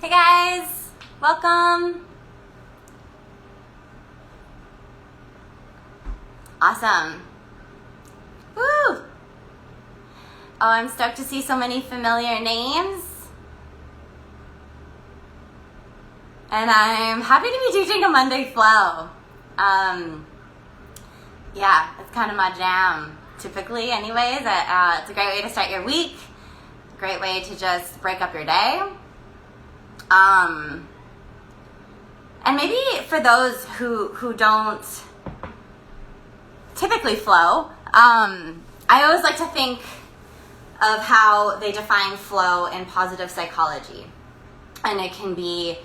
Hey guys, welcome. Awesome. Woo! Oh, I'm stoked to see so many familiar names. And I'm happy to be teaching a Monday flow. Yeah, it's kind of my jam, typically anyways. It's a great way to start your week. Great way to just break up your day. And maybe for those who don't typically flow, I always like to think of how they define flow in positive psychology. And it can be,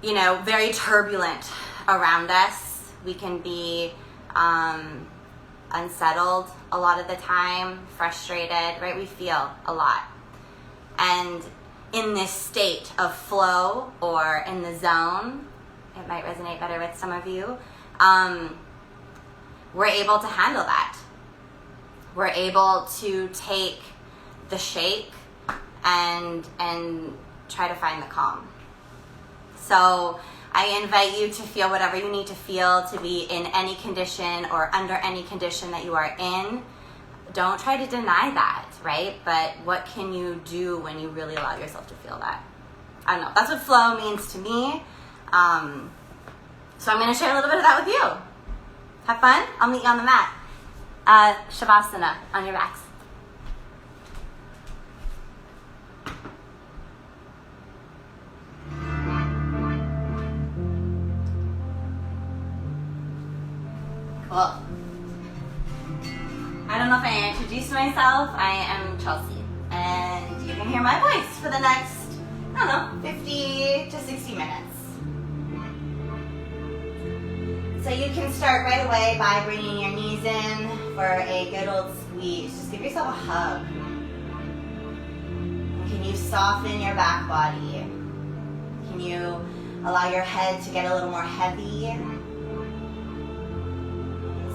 very turbulent around us. We can be unsettled a lot of the time, frustrated, right? We feel a lot. And in this state of flow or in the zone, it might resonate better with some of you, we're able to handle that. We're able to take the shake and try to find the calm. So I invite you to feel whatever you need to feel to be in any condition or under any condition that you are in. Don't try to deny that, right? But what can you do when you really allow yourself to feel that? I don't know. That's what flow means to me. So I'm going to share a little bit of that with you. Have fun. I'll meet you on the mat. Shavasana on your backs. Cool. I don't know if I introduced myself. I am Chelsea, and you can hear my voice for the next, 50 to 60 minutes. So you can start right away by bringing your knees in for a good old squeeze. Just give yourself a hug. And can you soften your back body? Can you allow your head to get a little more heavy?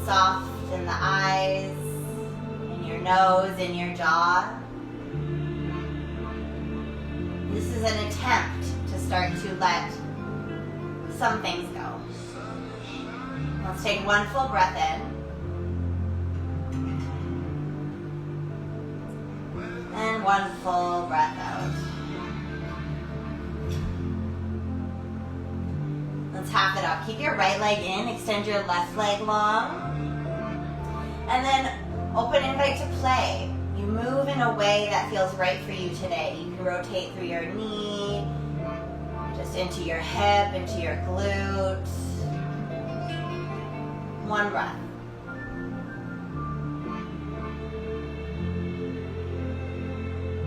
Soften the eyes, in your nose, in your jaw. This is an attempt to start to let some things go. Let's take one full breath in. And one full breath out. Let's half it up. Keep your right leg in, extend your left leg long. And then open invite to play. You move in a way that feels right for you today. You can rotate through your knee, just into your hip, into your glute. One breath.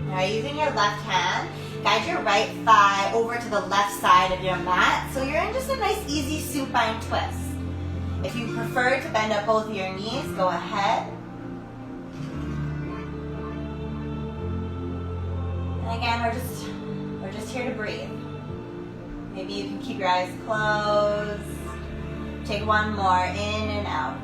Now using your left hand, guide your right thigh over to the left side of your mat. So you're in just a nice easy supine twist. If you prefer to bend up both of your knees, go ahead. And again, we're just here to breathe. Maybe you can keep your eyes closed. Take one more, in and out.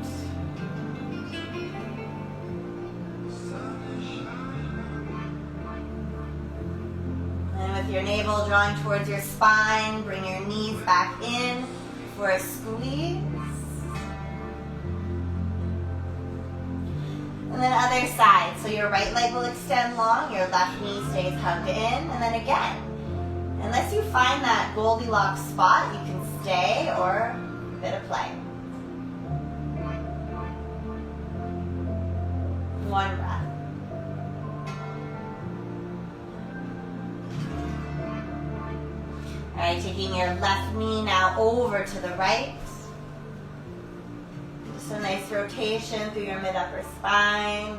And with your navel drawing towards your spine, bring your knees back in for a squeeze. And then other side. So your right leg will extend long, your left knee stays hugged in, and then again. Unless you find that Goldilocks spot, you can stay or a bit of play. One breath. All right, taking your left knee now over to the right. Just a nice rotation through your mid-upper spine.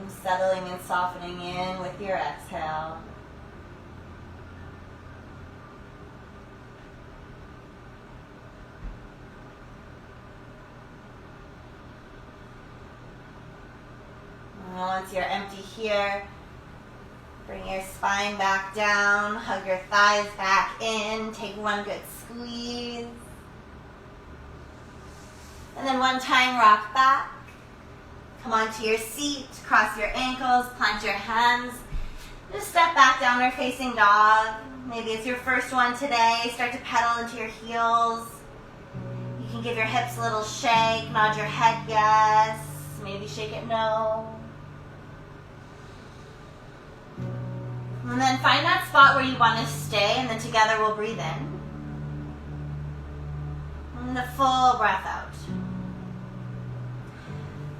And settling and softening in with your exhale. And once you're empty here, bring your spine back down, hug your thighs back in, take one good squeeze. And then one time rock back. Come onto your seat, cross your ankles, plant your hands. Just step back, downward facing dog. Maybe it's your first one today. Start to pedal into your heels. You can give your hips a little shake, nod your head yes, maybe shake it no. And then find that spot where you want to stay, and then together we'll breathe in. And a full breath out.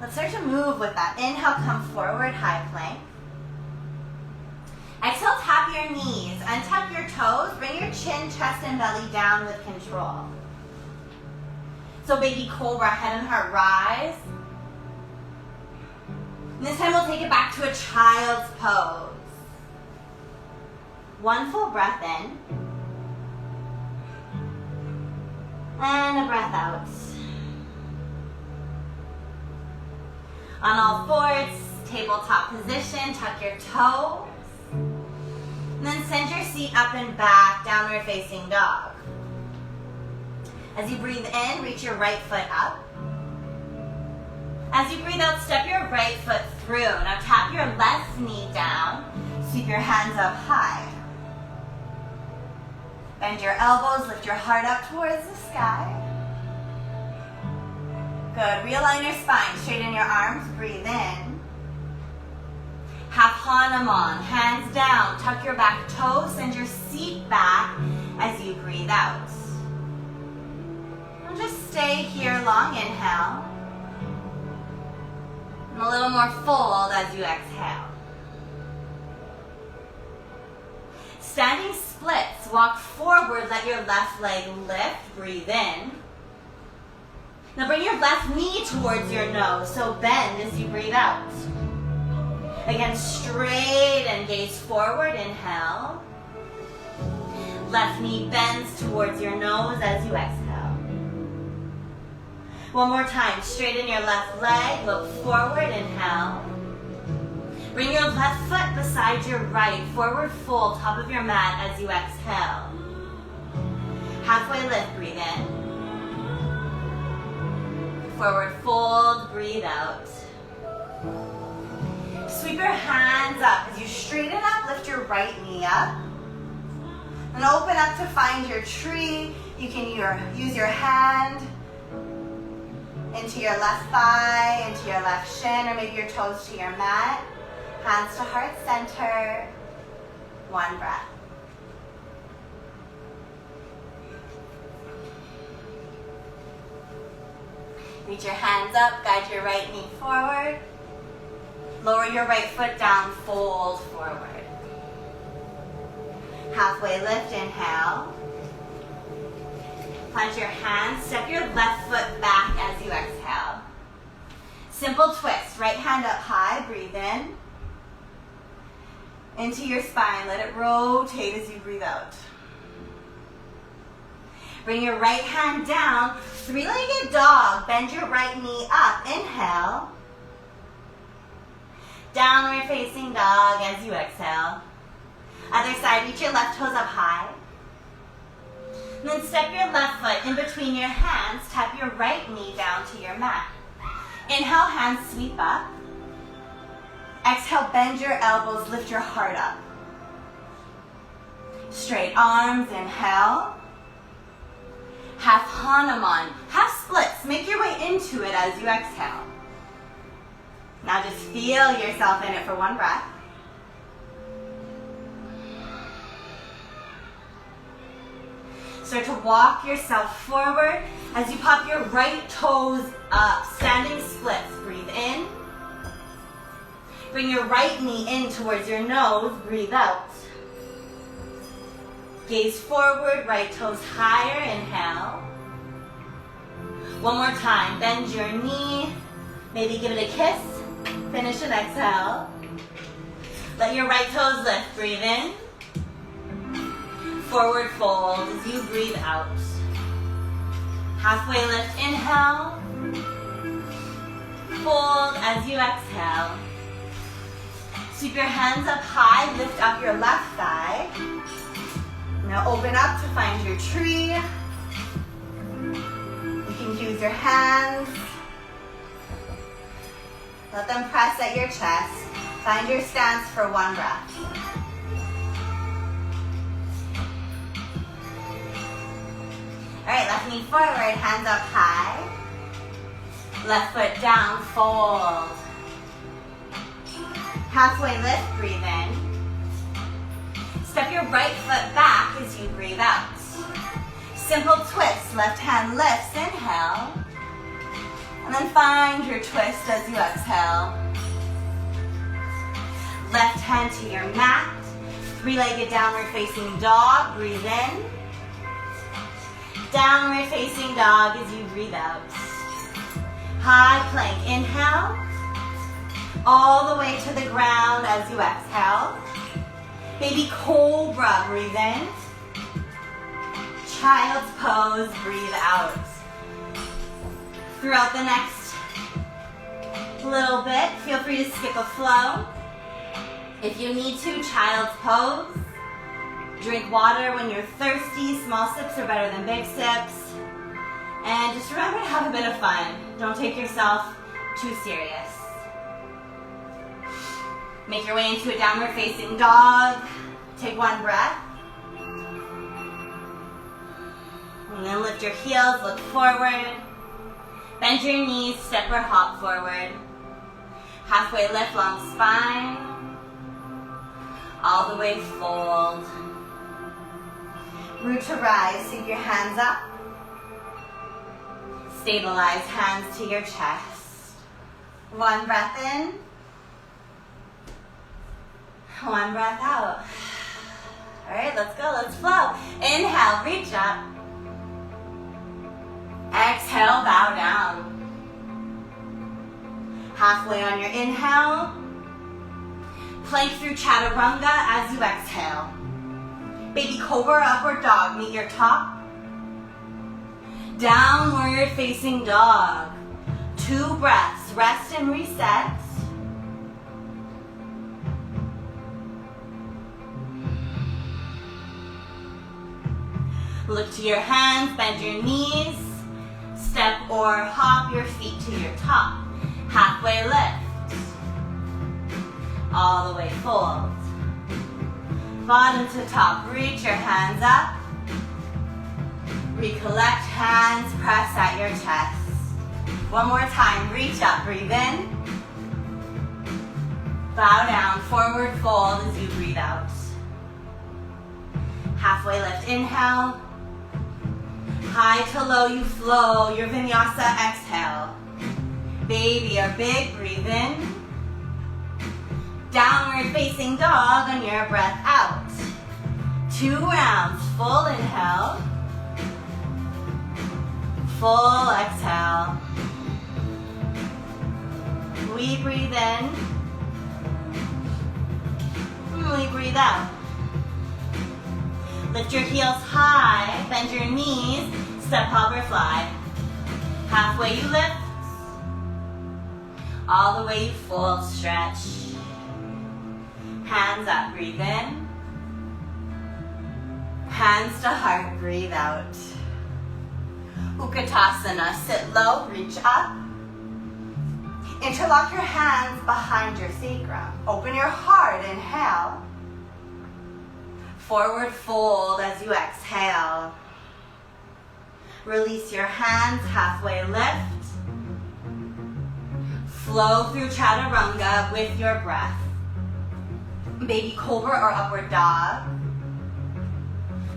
Let's start to move with that. Inhale, come forward, high plank. Exhale, tap your knees, untuck your toes, bring your chin, chest, and belly down with control. So baby cobra, head and heart rise. And this time we'll take it back to a child's pose. One full breath in. And a breath out. On all fours, tabletop position, tuck your toes. And then send your seat up and back, downward facing dog. As you breathe in, reach your right foot up. As you breathe out, step your right foot through. Now tap your left knee down, sweep your hands up high. Bend your elbows, lift your heart up towards the sky. Good, realign your spine, straighten your arms, breathe in. Half Hanuman, hands down, tuck your back toes, send your seat back as you breathe out. And just stay here, long inhale. And a little more fold as you exhale. Standing splits, walk forward, let your left leg lift, breathe in. Now bring your left knee towards your nose, so bend as you breathe out. Again, straight and gaze forward, inhale. Left knee bends towards your nose as you exhale. One more time, straighten your left leg, look forward, inhale. Bring your left foot beside your right, forward fold, top of your mat as you exhale. Halfway lift, breathe in. Forward fold, breathe out. Sweep your hands up. As you straighten up, lift your right knee up. And open up to find your tree. You can use your hand into your left thigh, into your left shin, or maybe your toes to your mat. Hands to heart center. One breath. Reach your hands up, guide your right knee forward. Lower your right foot down, fold forward. Halfway lift, inhale. Plant your hands, step your left foot back as you exhale. Simple twist, right hand up high, breathe in. Into your spine, let it rotate as you breathe out. Bring your right hand down, three-legged dog, bend your right knee up, inhale. Downward facing dog as you exhale. Other side, reach your left toes up high. And then step your left foot in between your hands, tap your right knee down to your mat. Inhale, hands sweep up. Exhale, bend your elbows, lift your heart up. Straight arms, inhale. Half Hanuman, half splits. Make your way into it as you exhale. Now just feel yourself in it for one breath. Start to walk yourself forward as you pop your right toes up, standing splits. Breathe in. Bring your right knee in towards your nose, breathe out. Gaze forward, right toes higher, inhale. One more time, bend your knee, maybe give it a kiss, finish it, exhale. Let your right toes lift, breathe in. Forward fold as you breathe out. Halfway lift, inhale. Fold as you exhale. Sweep your hands up high, lift up your left thigh. Now open up to find your tree. You can use your hands. Let them press at your chest. Find your stance for one breath. All right, left knee forward, hands up high. Left foot down, fold. Halfway lift, breathe in. Step your right foot back as you breathe out. Simple twist, left hand lifts, inhale. And then find your twist as you exhale. Left hand to your mat. Three-legged downward facing dog, breathe in. Downward facing dog as you breathe out. High plank, inhale. All the way to the ground as you exhale. Baby cobra, breathe in. Child's pose, breathe out. Throughout the next little bit, feel free to skip a flow. If you need to, child's pose. Drink water when you're thirsty. Small sips are better than big sips. And just remember to have a bit of fun. Don't take yourself too serious. Make your way into a downward facing dog. Take one breath. And then lift your heels, look forward. Bend your knees, step or hop forward. Halfway lift, long spine. All the way fold. Root to rise, sink your hands up. Stabilize, hands to your chest. One breath in. One breath out. All right, let's go, let's flow. Inhale, reach up. Exhale, bow down. Halfway on your inhale. Plank through chaturanga as you exhale. Baby cobra, upward dog, meet your top. Downward facing dog. 2 breaths, rest and reset. Look to your hands, bend your knees. Step or hop your feet to your top. Halfway lift. All the way fold. Bottom to top, reach your hands up. Recollect, hands press at your chest. One more time, reach up, breathe in. Bow down, forward fold as you breathe out. Halfway lift, inhale. High to low, you flow, your vinyasa, exhale. Baby or big, breathe in. Downward facing dog on your breath out. 2 rounds, full inhale. Full exhale. We breathe in. We breathe out. Lift your heels high, bend your knees, step, hop, or fly. Halfway you lift. All the way you fold, stretch. Hands up, breathe in. Hands to heart, breathe out. Utkatasana, sit low, reach up. Interlock your hands behind your sacrum. Open your heart, inhale. Forward fold as you exhale. Release your hands, halfway lift. Flow through chaturanga with your breath. Baby cobra or upward dog.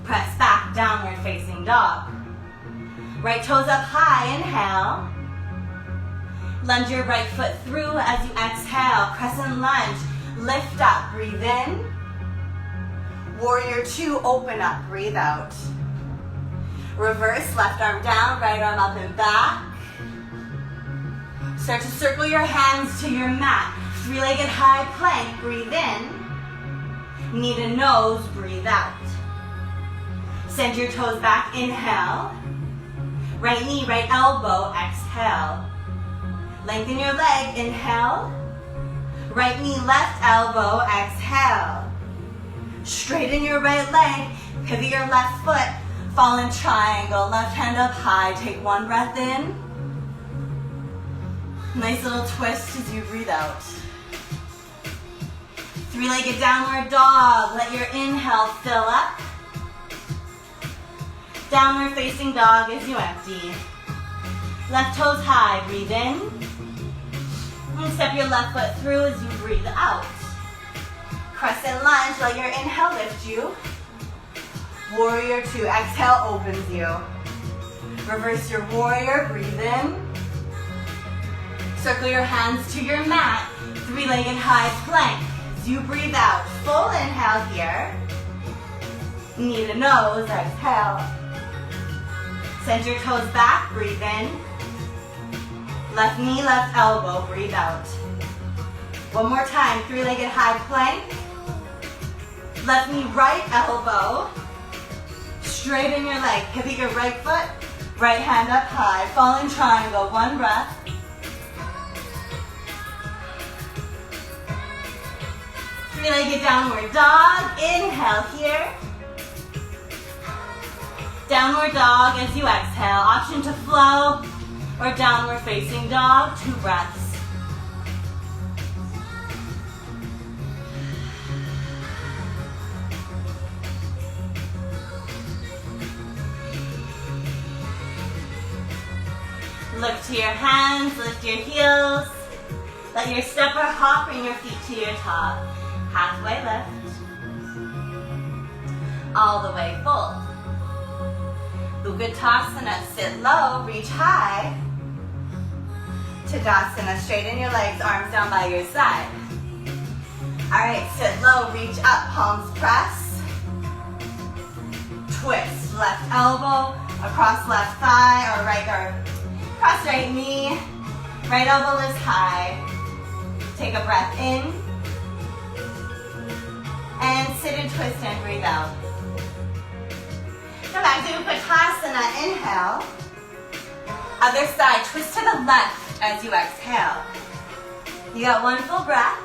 Press back, downward facing dog. Right toes up high, inhale. Lunge your right foot through as you exhale. Crescent lunge, lift up, breathe in. Warrior 2, open up, breathe out. Reverse, left arm down, right arm up and back. Start to circle your hands to your mat. 3-legged high plank, breathe in. Knee to nose, breathe out. Send your toes back, inhale. Right knee, right elbow, exhale. Lengthen your leg, inhale. Right knee, left elbow, exhale. Straighten your right leg, pivot your left foot, fall in triangle, left hand up high, take 1 breath in. Nice little twist as you breathe out. Three-legged downward dog. Let your inhale fill up. Downward facing dog as you empty. Left toes high, breathe in. And step your left foot through as you breathe out. Crescent lunge, let your inhale lift you. Warrior two, exhale opens you. Reverse your warrior, breathe in. Circle your hands to your mat. Three-legged high plank. As you breathe out, full inhale here. Knee to nose, exhale. Send your toes back, breathe in. Left knee, left elbow, breathe out. One more time, three-legged high plank. Left knee, right elbow. Straighten your leg, pivot your right foot. Right hand up high, falling triangle, one breath. Three-legged downward dog, inhale here. Downward dog as you exhale. Option to flow or downward facing dog, 2 breaths. Look to your hands, lift your heels. Let your stepper hop, bring your feet to your top. Halfway lift. All the way fold. Utkatasana, sit low, reach high. Tadasana, straighten your legs, arms down by your side. Alright, sit low, reach up, palms press. Twist, left elbow, across left thigh, or right guard. Cross right knee, right elbow lifts high. Take a breath in. And sit and twist and breathe out. Come back to Utkatasana, inhale. Other side, twist to the left as you exhale. You got one full breath.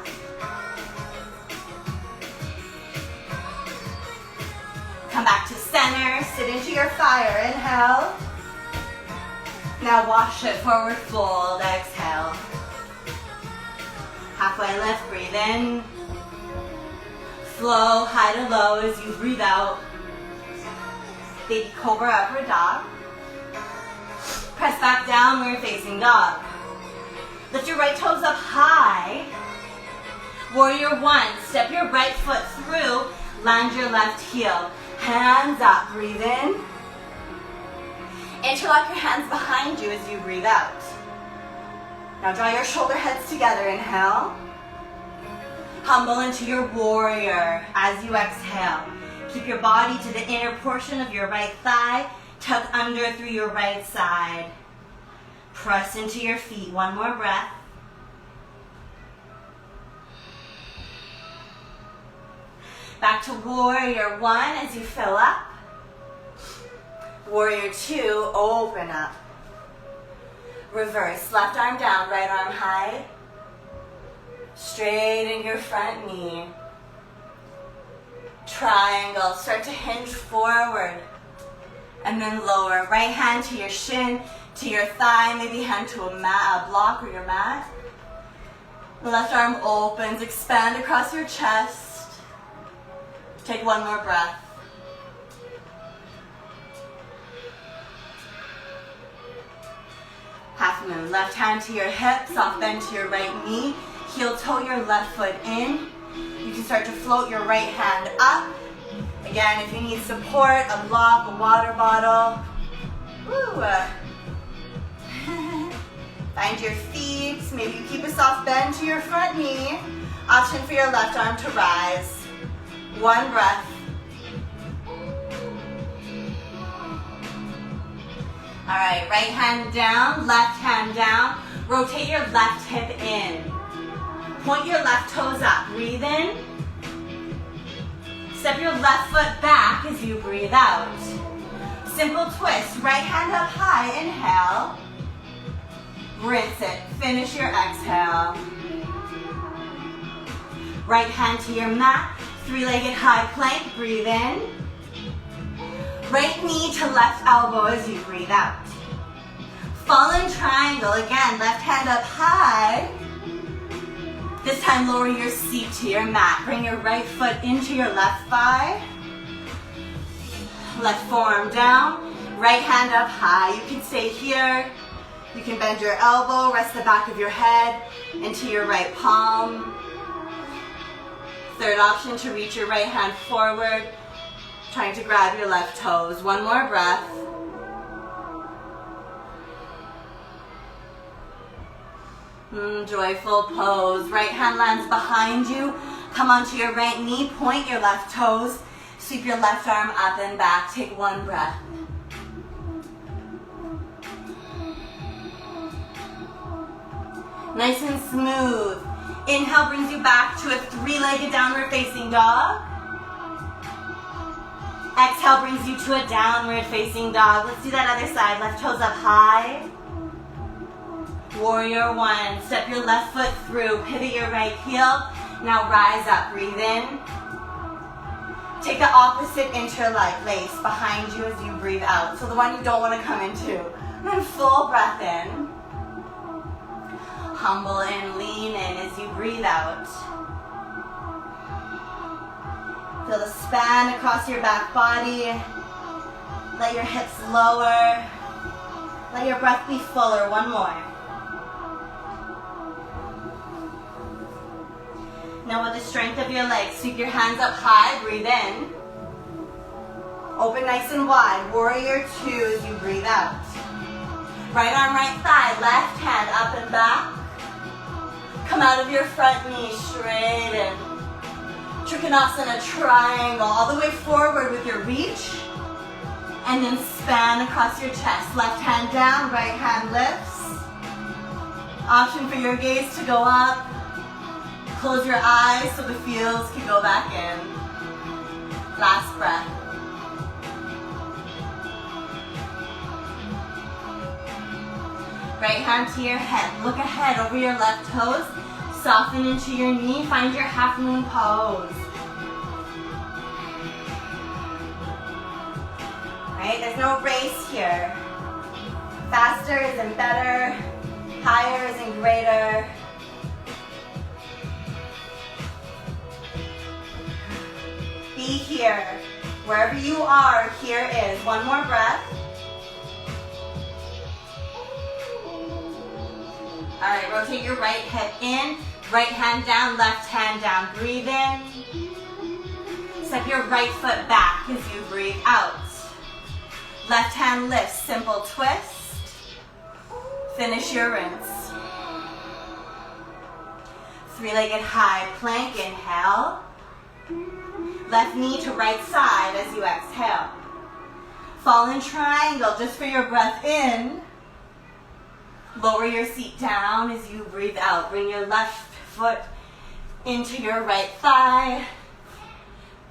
Come back to center, sit into your fire, inhale. Now wash it, forward fold, exhale. Halfway lift, breathe in. Flow high to low as you breathe out. Baby cobra, upward dog. Press back downward facing dog. Lift your right toes up high. Warrior one, step your right foot through, land your left heel. Hands up, breathe in. Interlock your hands behind you as you breathe out. Now draw your shoulder heads together, inhale. Humble into your warrior as you exhale. Keep your body to the inner portion of your right thigh, tuck under through your right side. Press into your feet, one more breath. Back to warrior one as you fill up. Warrior two, open up. Reverse, left arm down, right arm high. Straighten your front knee. Triangle, start to hinge forward. And then lower, right hand to your shin, to your thigh, maybe hand to a mat, a block or your mat. Left arm opens, expand across your chest. Take one more breath. Half moon, left hand to your hip, soft bend to your right knee, heel toe your left foot in. You can start to float your right hand up. Again, if you need support, a block, a water bottle. Woo. Find your feet, maybe you keep a soft bend to your front knee. Option for your left arm to rise. One breath. All right, right hand down, left hand down. Rotate your left hip in. Point your left toes up, breathe in. Step your left foot back as you breathe out. Simple twist, right hand up high, inhale. Rinse it, finish your exhale. Right hand to your mat, three-legged high plank, breathe in. Right knee to left elbow as you breathe out. Fallen triangle, again, left hand up high. This time lower your seat to your mat. Bring your right foot into your left thigh. Left forearm down, right hand up high. You can stay here. You can bend your elbow, rest the back of your head into your right palm. Third option, to reach your right hand forward, trying to grab your left toes. One more breath. Joyful pose. Right hand lands behind you. Come onto your right knee, point your left toes. Sweep your left arm up and back. Take one breath. Nice and smooth. Inhale brings you back to a three-legged downward facing dog. Exhale brings you to a downward facing dog. Let's do that other side. Left toes up high. Warrior one. Step your left foot through. Pivot your right heel. Now rise up. Breathe in. Take the opposite interlace behind you as you breathe out. So the one you don't want to come into. And then full breath in. Humble and lean in as you breathe out. Feel the span across your back body. Let your hips lower. Let your breath be fuller. One more. Now with the strength of your legs, sweep your hands up high, breathe in. Open nice and wide, warrior two as you breathe out. Right arm, right thigh, left hand up and back. Come out of your front knee, straight in. Trikonasana triangle, all the way forward with your reach. And then span across your chest. Left hand down, right hand lifts. Option for your gaze to go up. Close your eyes so the feels can go back in. Last breath. Right hand to your head. Look ahead over your left toes. Soften into your knee. Find your half moon pose. Right? There's no race here. Faster isn't better. Higher isn't greater. Be here. Wherever you are, here is. One more breath. All right, rotate your right hip in, right hand down, left hand down. Breathe in. Step your right foot back as you breathe out. Left hand lifts, simple twist. Finish your rinse. Three-legged high plank, inhale. Left knee to right side as you exhale. Fallen triangle just for your breath in. Lower your seat down as you breathe out. Bring your left foot into your right thigh.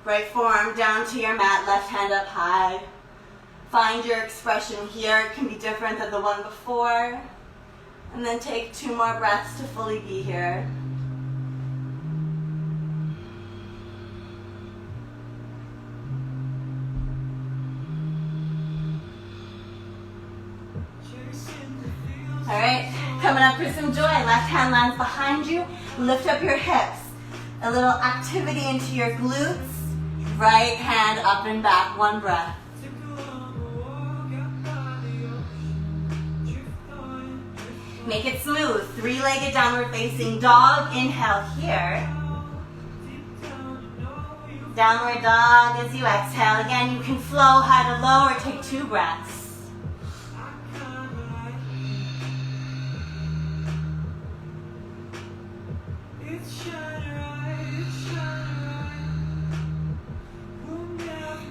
Right forearm down to your mat, left hand up high. Find your expression here. It can be different than the one before. And then take 2 more breaths to fully be here. All right, coming up for some joy. Left hand lands behind you. Lift up your hips. A little activity into your glutes. Right hand up and back. One breath. Make it smooth. Three-legged downward facing dog. Inhale here. Downward dog as you exhale. Again, you can flow high to low or take 2 breaths.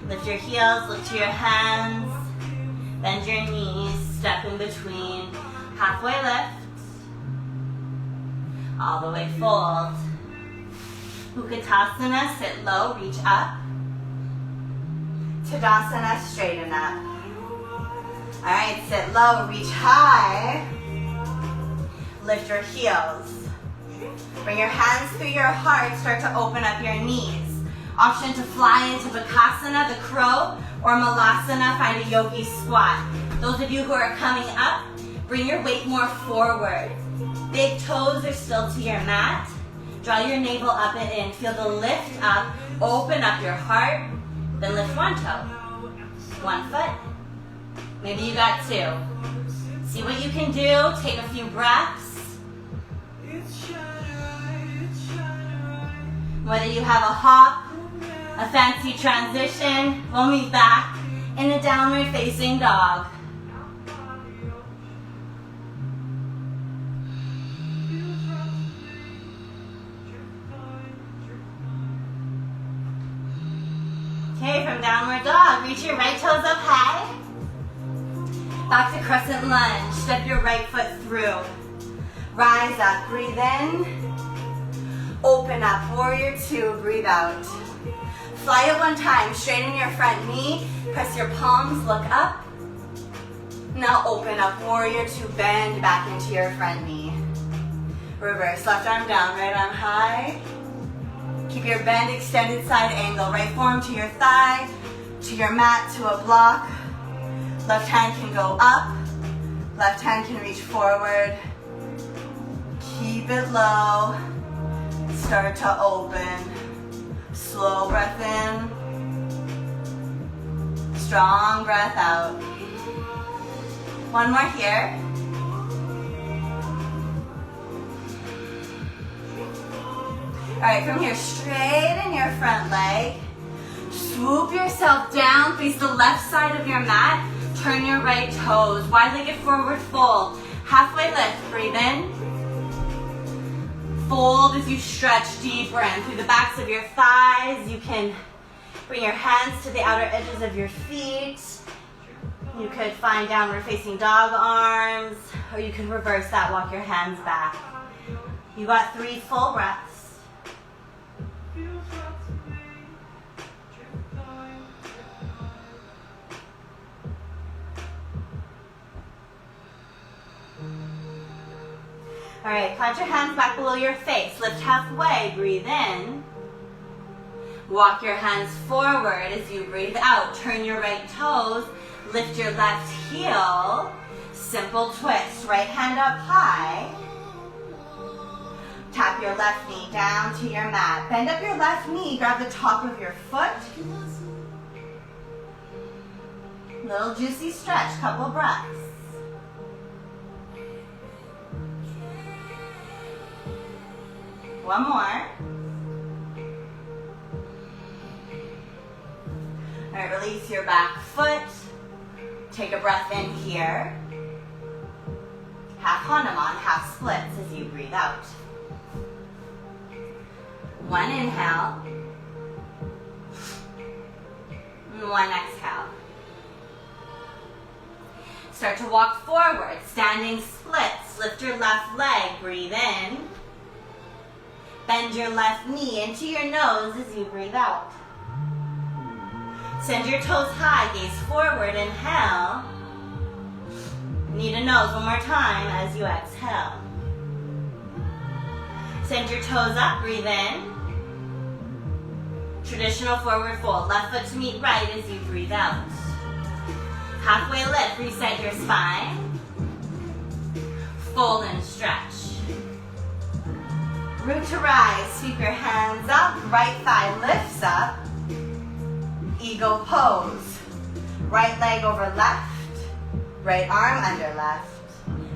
Lift your heels, look to your hands, bend your knees, step in between, halfway lift, all the way fold. Utkatasana, sit low, reach up. Tadasana, straighten up. All right, sit low, reach high. Lift your heels. Bring your hands through your heart, start to open up your knees. Option to fly into Bakasana, the crow, or Malasana, find a yogi squat. Those of you who are coming up, Bring your weight more forward. Big toes are still to your mat. Draw your navel up and in. Feel the lift up. Open up your heart. Then lift one toe. One foot. Maybe you got two. See what you can do. Take a few breaths. Whether you have a hop, a fancy transition, we'll meet back in the downward facing dog. Okay, from downward dog, reach your right toes up high. Back to crescent lunge. Step your right foot through. Rise up, breathe in. Open up, warrior two, breathe out. Fly it one time, straighten your front knee. Press your palms, look up. Now open up, warrior two, bend back into your front knee. Reverse, left arm down, right arm high. Keep your bend, extended side angle. Right forearm to your thigh, to your mat, to a block. Left hand can go up. Left hand can reach forward. Keep it low. Start to open. Slow breath in. Strong breath out. One more here. All right, from here, straighten your front leg. Swoop yourself down, face the left side of your mat. Turn your right toes, wide-legged forward fold. Halfway lift, breathe in. Fold as you stretch deeper in through the backs of your thighs. You can bring your hands to the outer edges of your feet. You could find downward facing dog arms, or you could reverse that, walk your hands back. You got 3 full breaths. All right, plant your hands back below your face. Lift halfway, breathe in. Walk your hands forward as you breathe out. Turn your right toes, lift your left heel. Simple twist, right hand up high. Tap your left knee down to your mat. Bend up your left knee, grab the top of your foot. Little juicy stretch, couple breaths. One more. All right, release your back foot. Take a breath in here. Half Hanuman, half splits as you breathe out. One inhale. And one exhale. Start to walk forward, standing splits. Lift your left leg, breathe in. Bend your left knee into your nose as you breathe out. Send your toes high, gaze forward, inhale. Knee to nose one more time as you exhale. Send your toes up, breathe in. Traditional forward fold, left foot to meet right as you breathe out. Halfway lift, reset your spine. Fold and stretch. Root to rise, sweep your hands up, right thigh lifts up. Eagle pose. Right leg over left, right arm under left.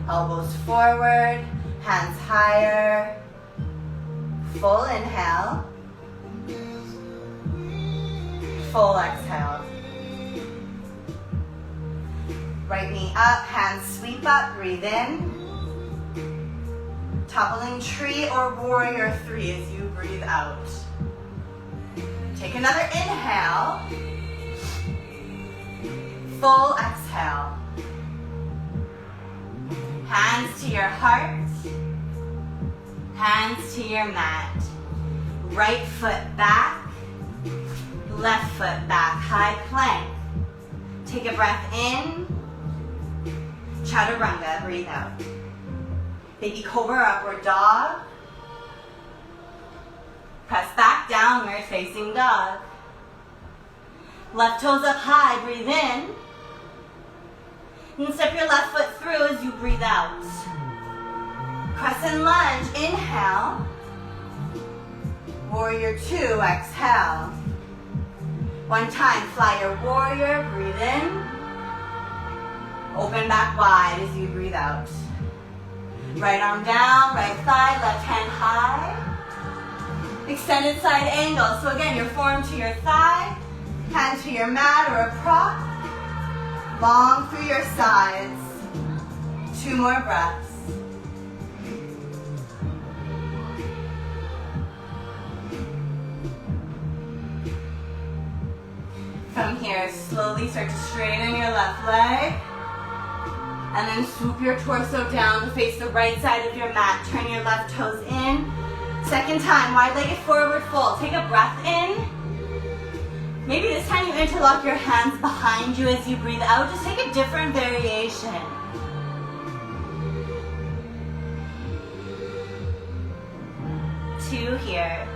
Elbows forward, hands higher. Full inhale. Full exhale. Right knee up, hands sweep up, breathe in. Toppling tree or warrior three as you breathe out. Take another inhale. Full exhale. Hands to your heart. Hands to your mat. Right foot back. Left foot back. High plank. Take a breath in. Chaturanga, breathe out. Baby cobra, upward dog. Press back, downward facing dog. Left toes up high, breathe in. And step your left foot through as you breathe out. Crescent lunge, inhale. Warrior two, exhale. One time, fly your warrior, breathe in. Open back wide as you breathe out. Right arm down, right thigh, left hand high. Extended side angle. So again, your forearm to your thigh, hand to your mat or a prop. Long through your sides. 2 more breaths. From here, slowly start to straighten your left leg. And then swoop your torso down to face the right side of your mat. Turn your left toes in. Second time, wide-legged forward fold. Take a breath in. Maybe this time you interlock your hands behind you as you breathe out. Just take a different variation. Two here.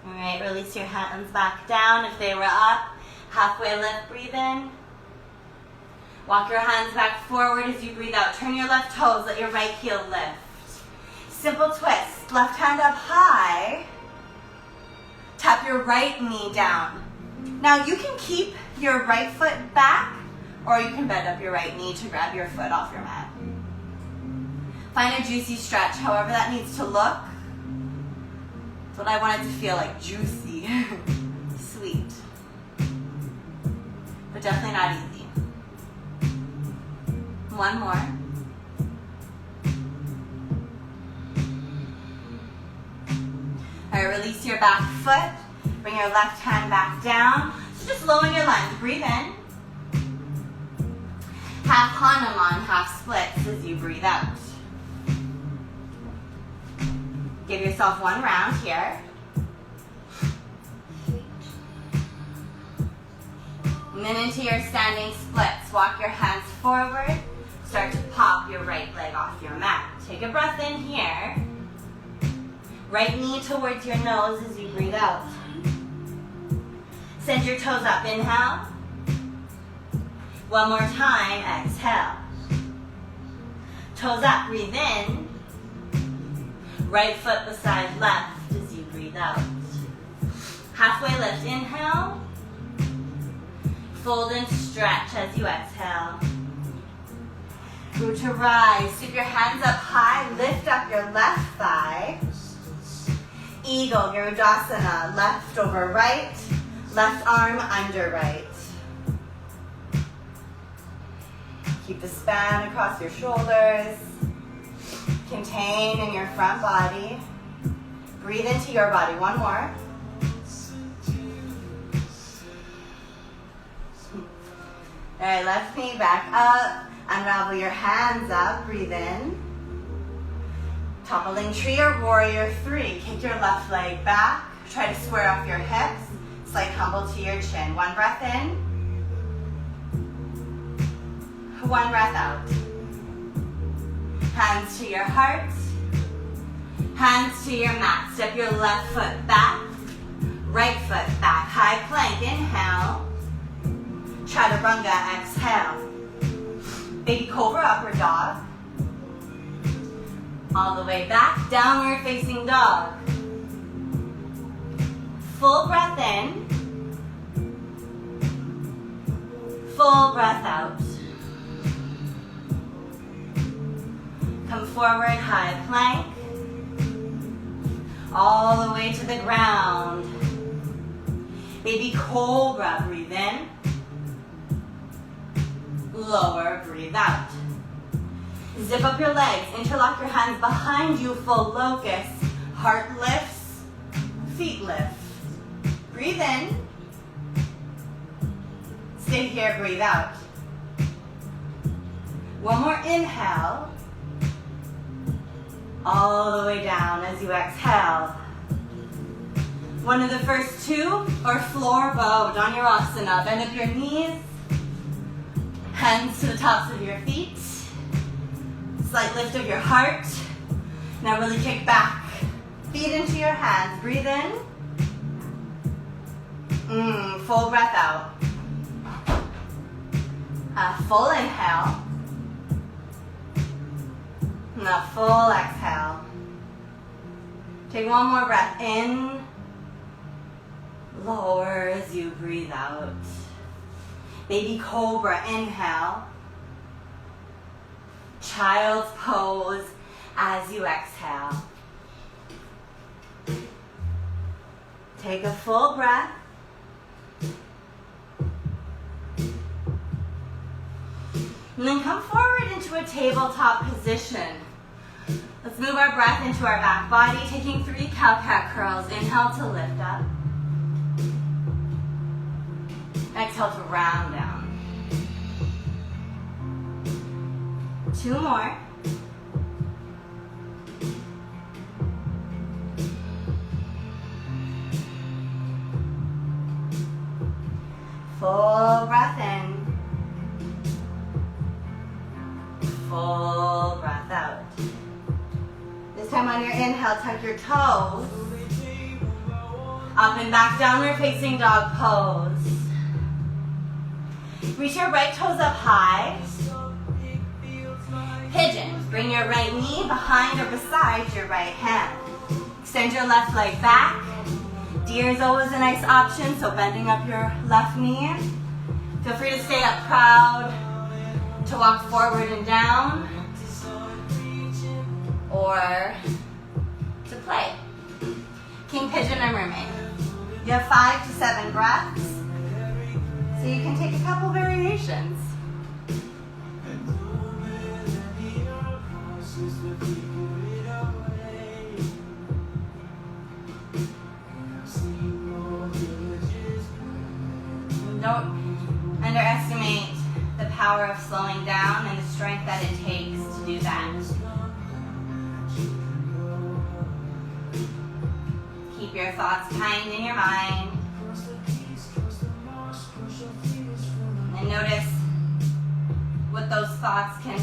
All right, release your hands back down if they were up. Halfway lift, breathe in. Walk your hands back forward as you breathe out. Turn your left toes, let your right heel lift. Simple twist, left hand up high. Tap your right knee down. Now you can keep your right foot back, or you can bend up your right knee to grab your foot off your mat. Find a juicy stretch, however that needs to look. That's what I want it to feel like, juicy, sweet, but definitely not easy. One more. All right, release your back foot. Bring your left hand back down. So just lowering your lunge. Breathe in. Half Hanuman, half splits as you breathe out. Give yourself 1 round here. And then into your standing splits. Walk your hands forward. Start to pop your right leg off your mat. Take a breath in here. Right knee towards your nose as you breathe out. Send your toes up. Inhale. One more time. Exhale. Toes up. Breathe in. Right foot beside left as you breathe out. Halfway lift. Inhale. Fold and stretch as you exhale. Root to rise. Sweep your hands up high. Lift up your left thigh. Eagle, Garudasana. Left over right. Left arm under right. Keep the span across your shoulders. Contain in your front body. Breathe into your body. One more. All right, left knee back up. Unravel your hands up. Breathe in. Toppling tree or warrior 3. Kick your left leg back. Try to square off your hips. Slight humble to your chin. 1 breath in. 1 breath out. Hands to your heart. Hands to your mat. Step your left foot back. Right foot back. High plank. Inhale. Chaturanga. Exhale. Baby cobra, upward dog. All the way back. Downward facing dog. Full breath in. Full breath out. Come forward, high plank. All the way to the ground. Baby cobra, breathe in. Lower, breathe out. Zip up your legs, interlock your hands behind you, full locust. Heart lifts, feet lift. Breathe in. Stay here, breathe out. One more inhale. All the way down as you exhale. One of the first 2 are floor bow, Dhanurasana. Bend up your knees. Hands to the tops of your feet. Slight lift of your heart. Now really kick back. Feet into your hands. Breathe in. Full breath out. A full inhale. And a full exhale. Take one more breath in. Lower as you breathe out. Baby cobra, inhale. Child's pose as you exhale. Take a full breath. And then come forward into a tabletop position. Let's move our breath into our back body, taking 3 cow-cat curls. Inhale to lift up. Exhale to round down. 2 more. Full breath in. Full breath out. This time on your inhale, tuck your toes. Up and back, downward facing dog pose. Reach your right toes up high. Pigeon. Bring your right knee behind or beside your right hand. Extend your left leg back. Deer is always a nice option, so bending up your left knee. Feel free to stay up proud, to walk forward and down, or to play. King pigeon and mermaid. You have 5 to 7 breaths, so you can take a couple variations. Don't underestimate the power of slowing down and the strength that it takes to do that. Keep your thoughts kind in your mind. And notice what those thoughts can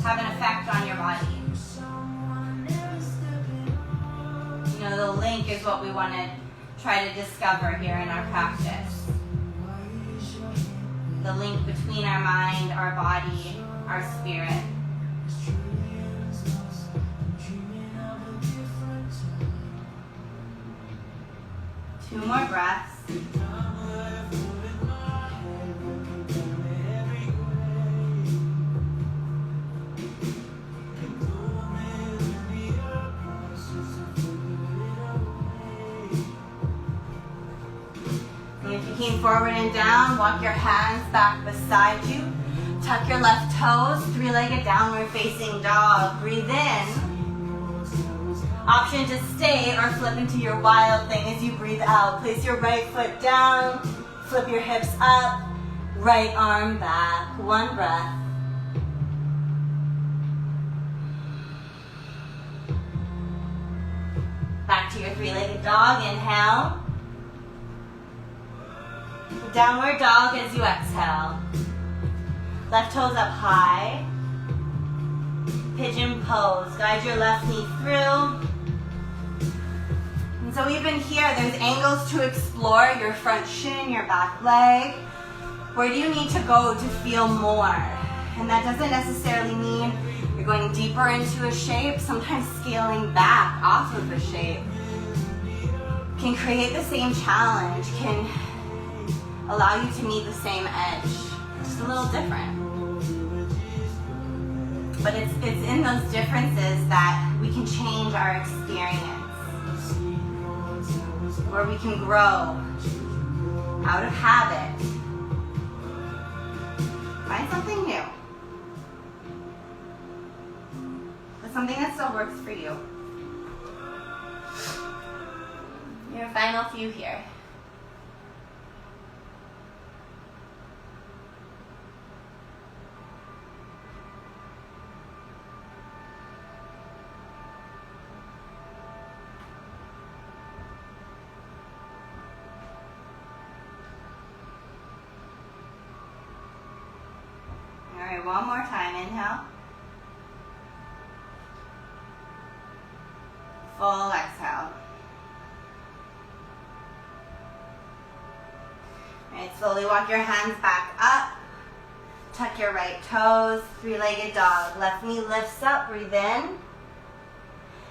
have an effect on your body. You know, the link is what we want to try to discover here in our practice. The link between our mind, our body, our spirit. Two more breaths. Came forward and down, walk your hands back beside you. Tuck your left toes, 3-legged downward facing dog. Breathe in. Option to stay or flip into your wild thing as you breathe out. Place your right foot down, flip your hips up, right arm back. 1 breath. Back to your 3-legged dog, inhale. Downward dog as you exhale. Left toes up high. Pigeon pose. Guide your left knee through. And so even here, there's angles to explore. Your front shin, your back leg. Where do you need to go to feel more? And that doesn't necessarily mean you're going deeper into a shape. Sometimes scaling back off of a shape can create the same challenge, can allow you to meet the same edge, just a little different. But it's in those differences that we can change our experience, where we can grow out of habit, find something new, but something that still works for you. Your final few here. All right, one more time. Inhale. Full exhale. Alright, slowly walk your hands back up. Tuck your right toes, three-legged dog. Left knee lifts up, breathe in.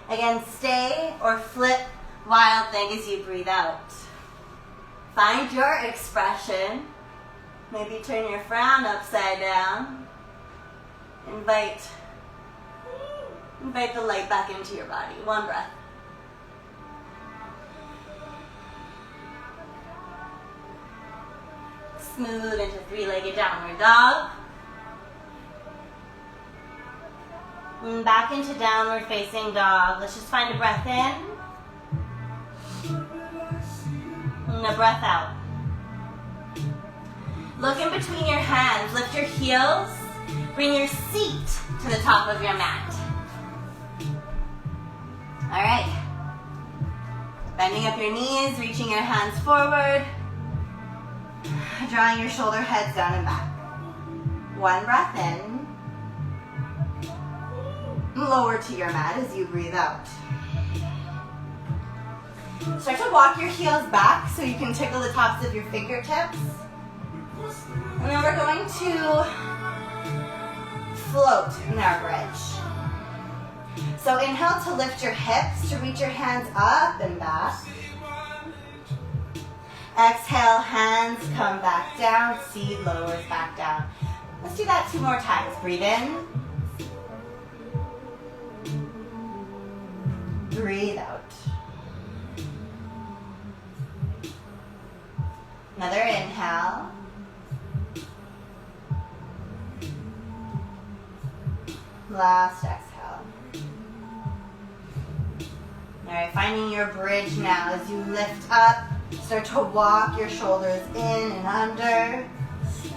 Again, stay or flip wild thing as you breathe out. Find your expression. Maybe turn your frown upside down. Invite the light back into your body. One breath. Smooth into three-legged downward dog. And back into downward facing dog. Let's just find a breath in. And a breath out. Look in between your hands. Lift your heels. Bring your seat to the top of your mat. All right. Bending up your knees, reaching your hands forward. Drawing your shoulder heads down and back. One breath in. Lower to your mat as you breathe out. Start to walk your heels back so you can tickle the tops of your fingertips. And then we're going to float in our bridge. So inhale to lift your hips, to reach your hands up and back. Exhale, hands come back down, seat lowers back down. Let's do that 2 more times. Breathe in. Breathe out. Another inhale. Last exhale. All right, finding your bridge now as you lift up. Start to walk your shoulders in and under.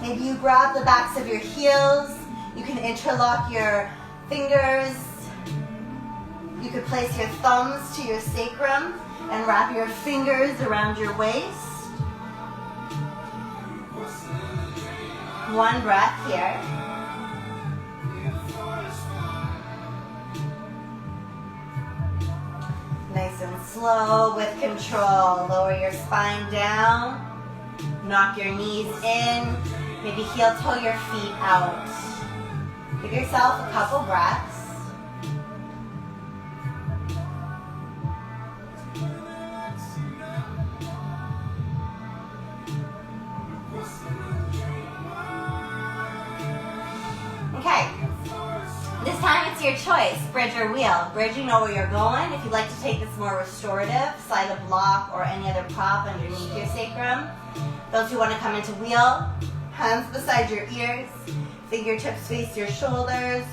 Maybe you grab the backs of your heels. You can interlock your fingers. You could place your thumbs to your sacrum and wrap your fingers around your waist. One breath here. Nice and slow with control. Lower your spine down. Knock your knees in. Maybe heel toe your feet out. Give yourself a couple breaths. Okay. This time it's your choice, bridge or wheel. Bridge, you know where you're going. If you'd like to take this more restorative, slide a block or any other prop underneath your sacrum. Those who want to come into wheel, hands beside your ears, fingertips face your shoulders.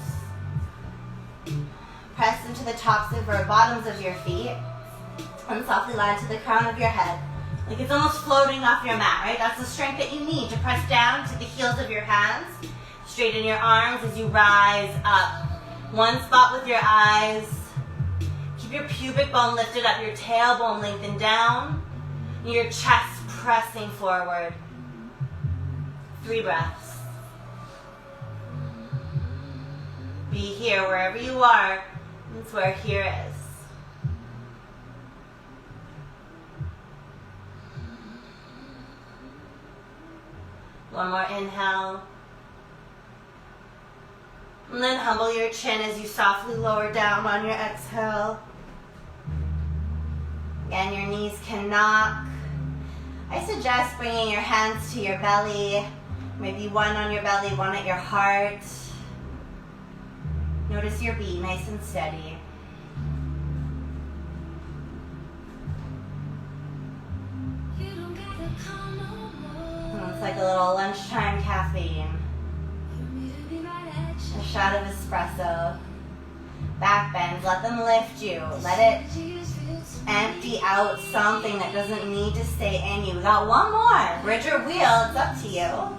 Press into the tops of or bottoms of your feet and softly land to the crown of your head. Like it's almost floating off your mat, right? That's the strength that you need to press down to the heels of your hands. Straighten your arms as you rise up. One spot with your eyes. Keep your pubic bone lifted up, your tailbone lengthened down, and your chest pressing forward. 3 breaths. Be here wherever you are. That's where here is. One more inhale. And then humble your chin as you softly lower down on your exhale. Again, your knees can knock. I suggest bringing your hands to your belly. Maybe one on your belly, one at your heart. Notice your beat, nice and steady. It's like a little lunchtime caffeine. A shot of espresso. Back bends, let them lift you. Let it empty out something that doesn't need to stay in you. We got one more. Bridge or wheel, it's up to you.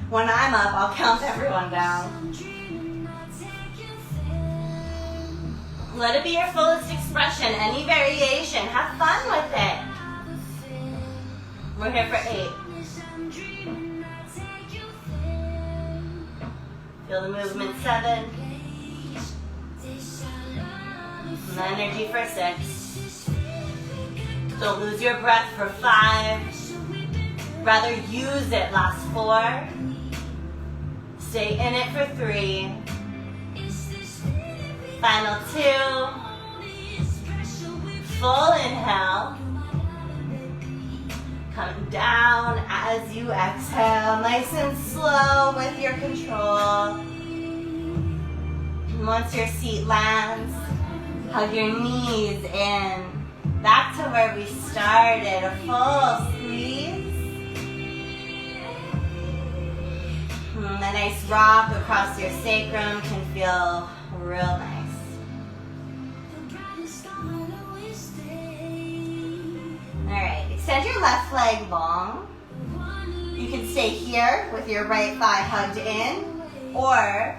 When I'm up, I'll count everyone down. Let it be your fullest expression, any variation. Have fun with it. We're here for 8. Feel the movement. 7, And energy for 6. Don't lose your breath for 5. Rather use it, last 4. Stay in it for 3. Final 2. Full inhale. Coming down as you exhale, nice and slow with your control. And once your seat lands, hug your knees in. Back to where we started, a full squeeze. And a nice rock across your sacrum can feel real nice. Alright, extend your left leg long. You can stay here with your right thigh hugged in, or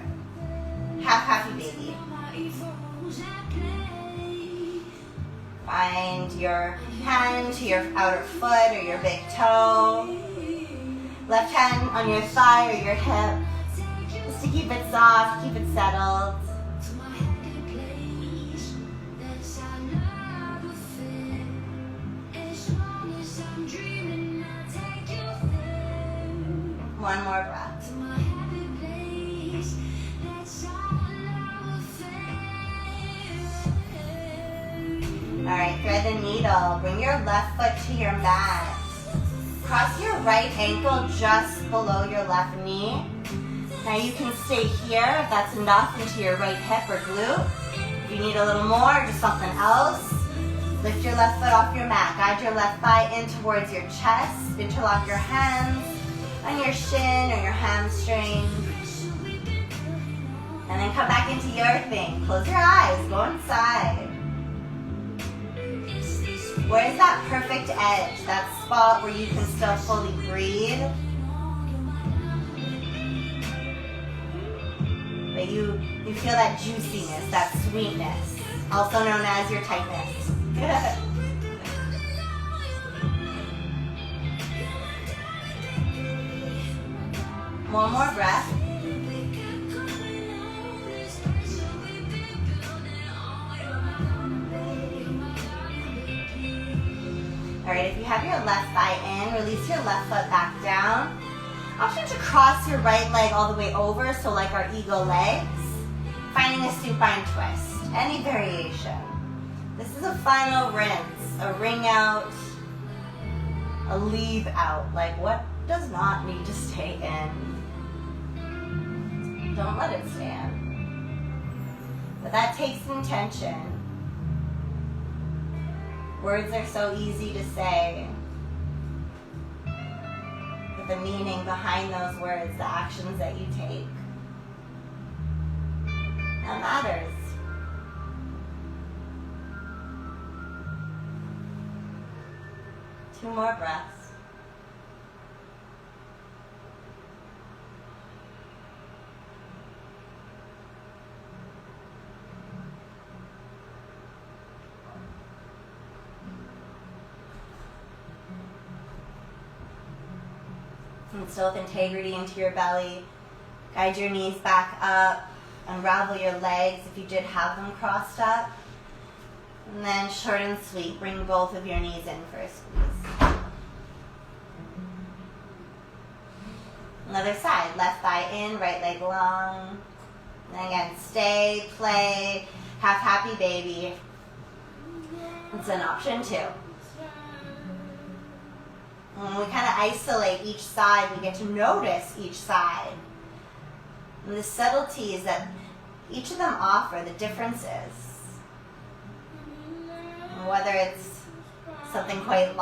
half happy baby. Find your hand to your outer foot or your big toe. Left hand on your thigh or your hip. Just to keep it soft, keep it settled. One more breath. Alright, thread the needle. Bring your left foot to your mat. Cross your right ankle just below your left knee. Now you can stay here if that's enough into your right hip or glute. If you need a little more, just something else. Lift your left foot off your mat. Guide your left thigh in towards your chest. Interlock your hands on your shin or your hamstring. And then come back into your thing. Close your eyes, go inside. Where is that perfect edge? That spot where you can still fully breathe? But you feel that juiciness, that sweetness, also known as your tightness. One more breath. Alright, if you have your left thigh in, release your left foot back down. Option to cross your right leg all the way over, so like our eagle legs. Finding a supine twist, any variation. This is a final rinse, a ring out, a leave out. Like what does not need to stay in? Don't let it stay in. But that takes intention. Words are so easy to say, but the meaning behind those words, the actions that you take, that matters. Two more breaths. And still with integrity into your belly. Guide your knees back up. Unravel your legs if you did have them crossed up. And then short and sweet, bring both of your knees in for a squeeze. Another side, left thigh in, right leg long. And again, stay, play, have happy baby. It's an option too. When we kind of isolate each side, we get to notice each side. And the subtleties that each of them offer, the differences. Whether it's something quite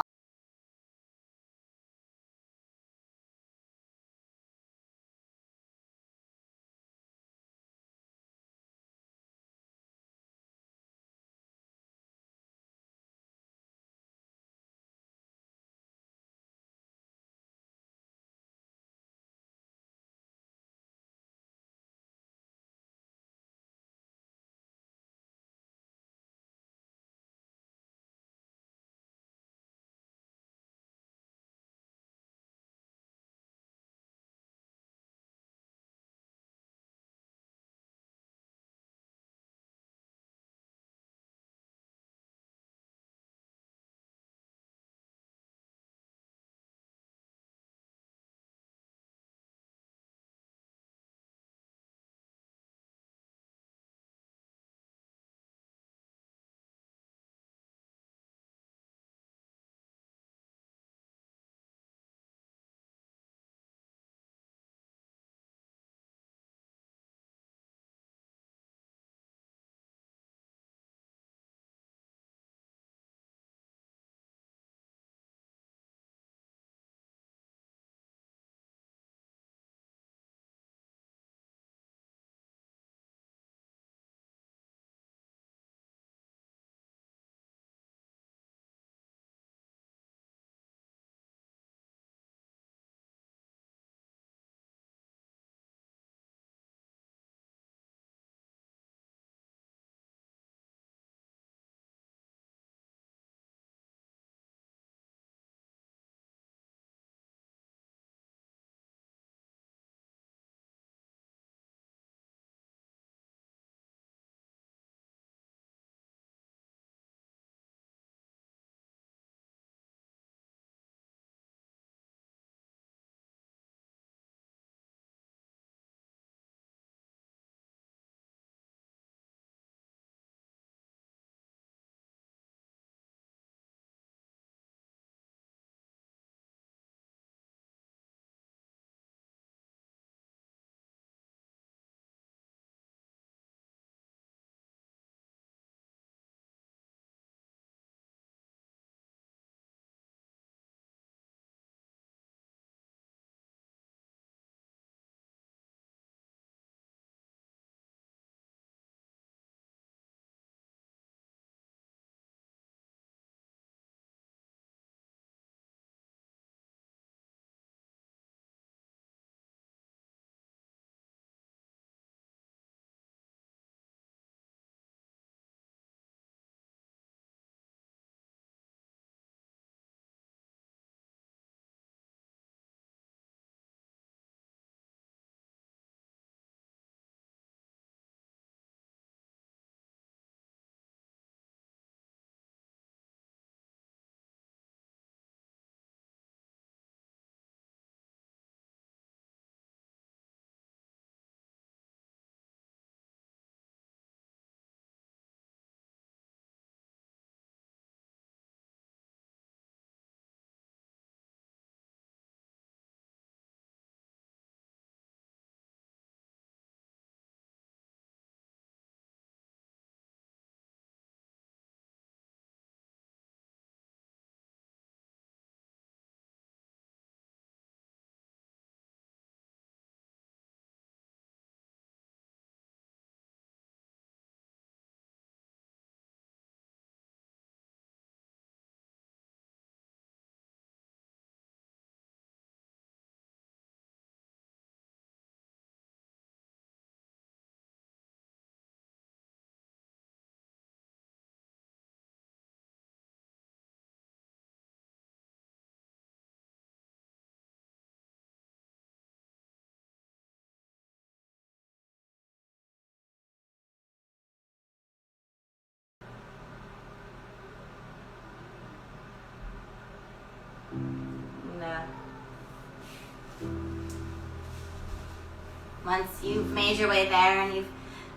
Once you've made your way there and you've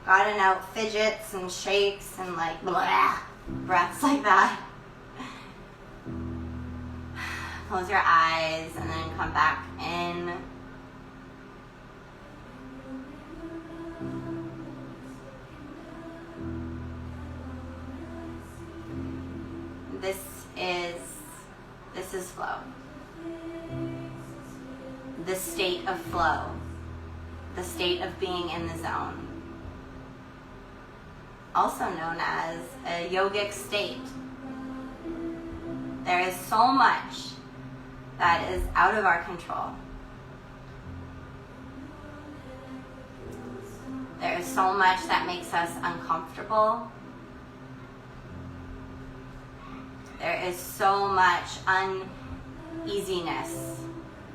gotten out fidgets and shakes and like blah, breaths like that, close your eyes and then come back in. This is flow. The state of flow. The state of being in the zone. Also known as a yogic state. There is so much that is out of our control. There is so much that makes us uncomfortable. There is so much uneasiness,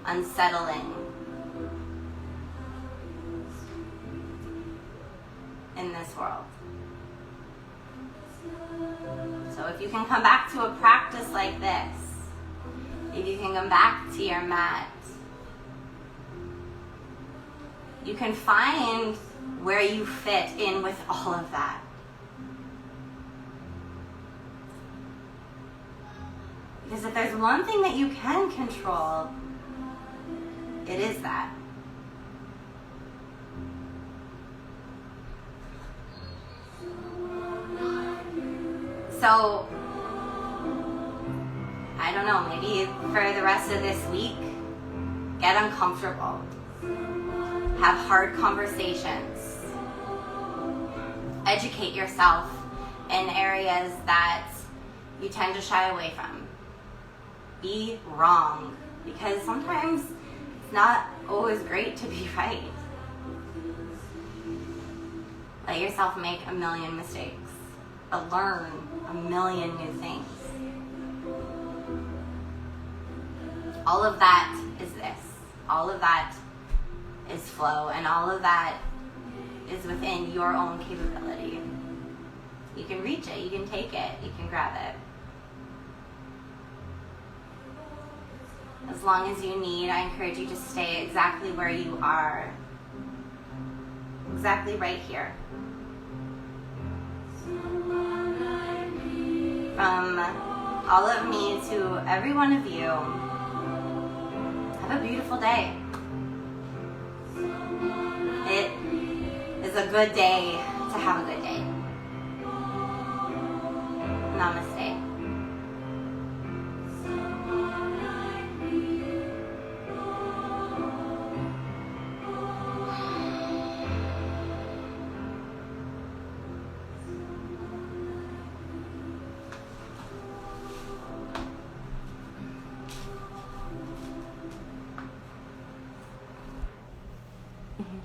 unsettling in this world. So if you can come back to a practice like this, if you can come back to your mat, you can find where you fit in with all of that. Because if there's one thing that you can control, it is that. So, I don't know, maybe for the rest of this week, get uncomfortable. Have hard conversations. Educate yourself in areas that you tend to shy away from. Be wrong, because sometimes it's not always great to be right. Let yourself make a million mistakes, but learn a million new things. All of that is this. All of that is flow, and all of that is within your own capability. You can reach it, you can take it, you can grab it. As long as you need, I encourage you to stay exactly where you are. Exactly right here. From all of me to every one of you, have a beautiful day. It is a good day to have a good day. Namaste. Mm-hmm.